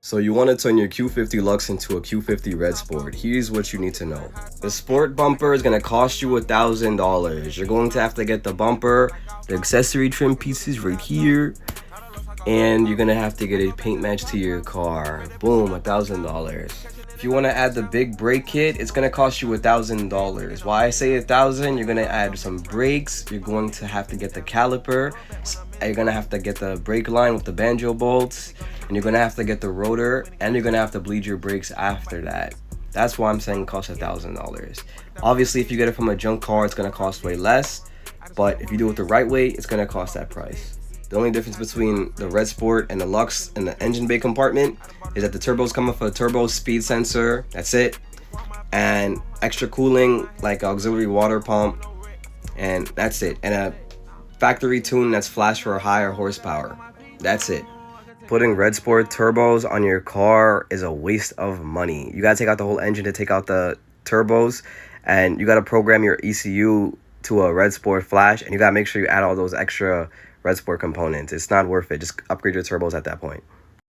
So you want to turn your Q50 Lux into a Q50 Red Sport. Here's what you need to know. The Sport bumper is going to cost you $1,000. You're going to have to get the bumper, the accessory trim pieces right here, and you're going to have to get a paint match to your car. Boom, $1,000. If you want to add the big brake kit, it's going to cost you $1,000. Why I say 1,000? You're going to add some brakes, you're going to have to get the caliper, you're going to have to get the brake line with the banjo bolts, and you're going to have to get the rotor, and you're going to have to bleed your brakes after that. That's why I'm saying it costs $1,000. Obviously, if you get it from a junk car, it's going to cost way less, but if you do it the right way, it's going to cost that price. The only difference between the Red Sport and the Lux and the engine bay compartment is that the turbos come with a turbo speed sensor, that's it, and extra cooling like auxiliary water pump, and that's it, and a factory tune that's flash for a higher horsepower. That's it. Putting Red Sport turbos on your car is a waste of money. You gotta take out the whole engine to take out the turbos, and you gotta program your ECU to a Red Sport flash, and you gotta make sure you add all those extra Red Sport components. It's not worth it. Just upgrade your turbos at that point.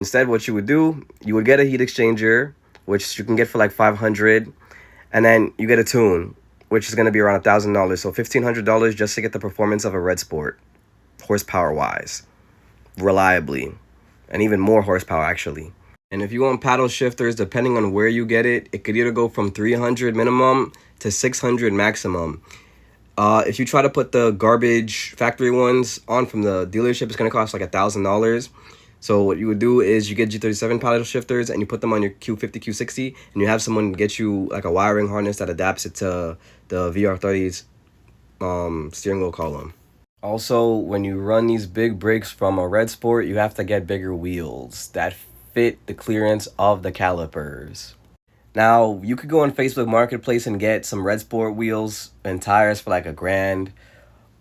Instead, what you would do, you would get a heat exchanger, which you can get for like $500, and then you get a tune, which is going to be around $1,000. So $1,500 just to get the performance of a Red Sport, horsepower-wise, reliably, and even more horsepower, actually. And if you want paddle shifters, depending on where you get it, it could either go from $300 minimum to $600 maximum. If you try to put the garbage factory ones on from the dealership, it's going to cost like $1,000. So what you would do is you get G37 paddle shifters and you put them on your Q50, Q60, and you have someone get you like a wiring harness that adapts it to the VR30's steering wheel column. Also, when you run these big brakes from a Red Sport, you have to get bigger wheels that fit the clearance of the calipers. Now, you could go on Facebook Marketplace and get some Red Sport wheels and tires for like $1,000.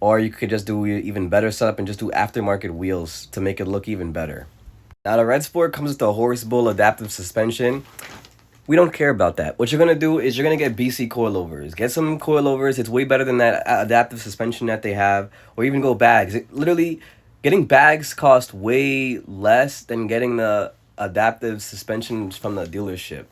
Or you could just do even better setup and just do aftermarket wheels to make it look even better. Now, the Red Sport comes with the Horse Bull adaptive suspension. We don't care about that. What you're going to do is you're going to get BC coilovers. Get some coilovers. It's way better than that adaptive suspension that they have. Or even go bags. Literally, getting bags cost way less than getting the adaptive suspension from the dealership.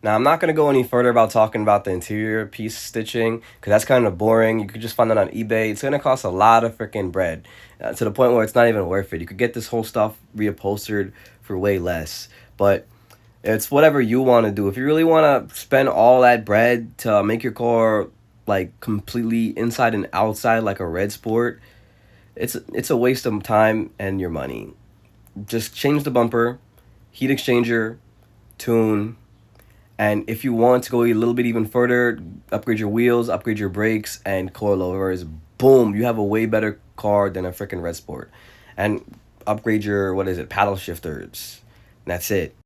Now, I'm not going to go any further about talking about the interior piece stitching because that's kind of boring. You could just find that on eBay. It's going to cost a lot of freaking bread to the point where it's not even worth it. You could get this whole stuff reupholstered for way less. But it's whatever you want to do. If you really want to spend all that bread to make your car like completely inside and outside like a Red Sport, it's a waste of time and your money. Just change the bumper, heat exchanger, tune. And if you want to go a little bit even further, upgrade your wheels, upgrade your brakes, and coilovers, boom, you have a way better car than a freaking Red Sport. And upgrade your, paddle shifters. And that's it.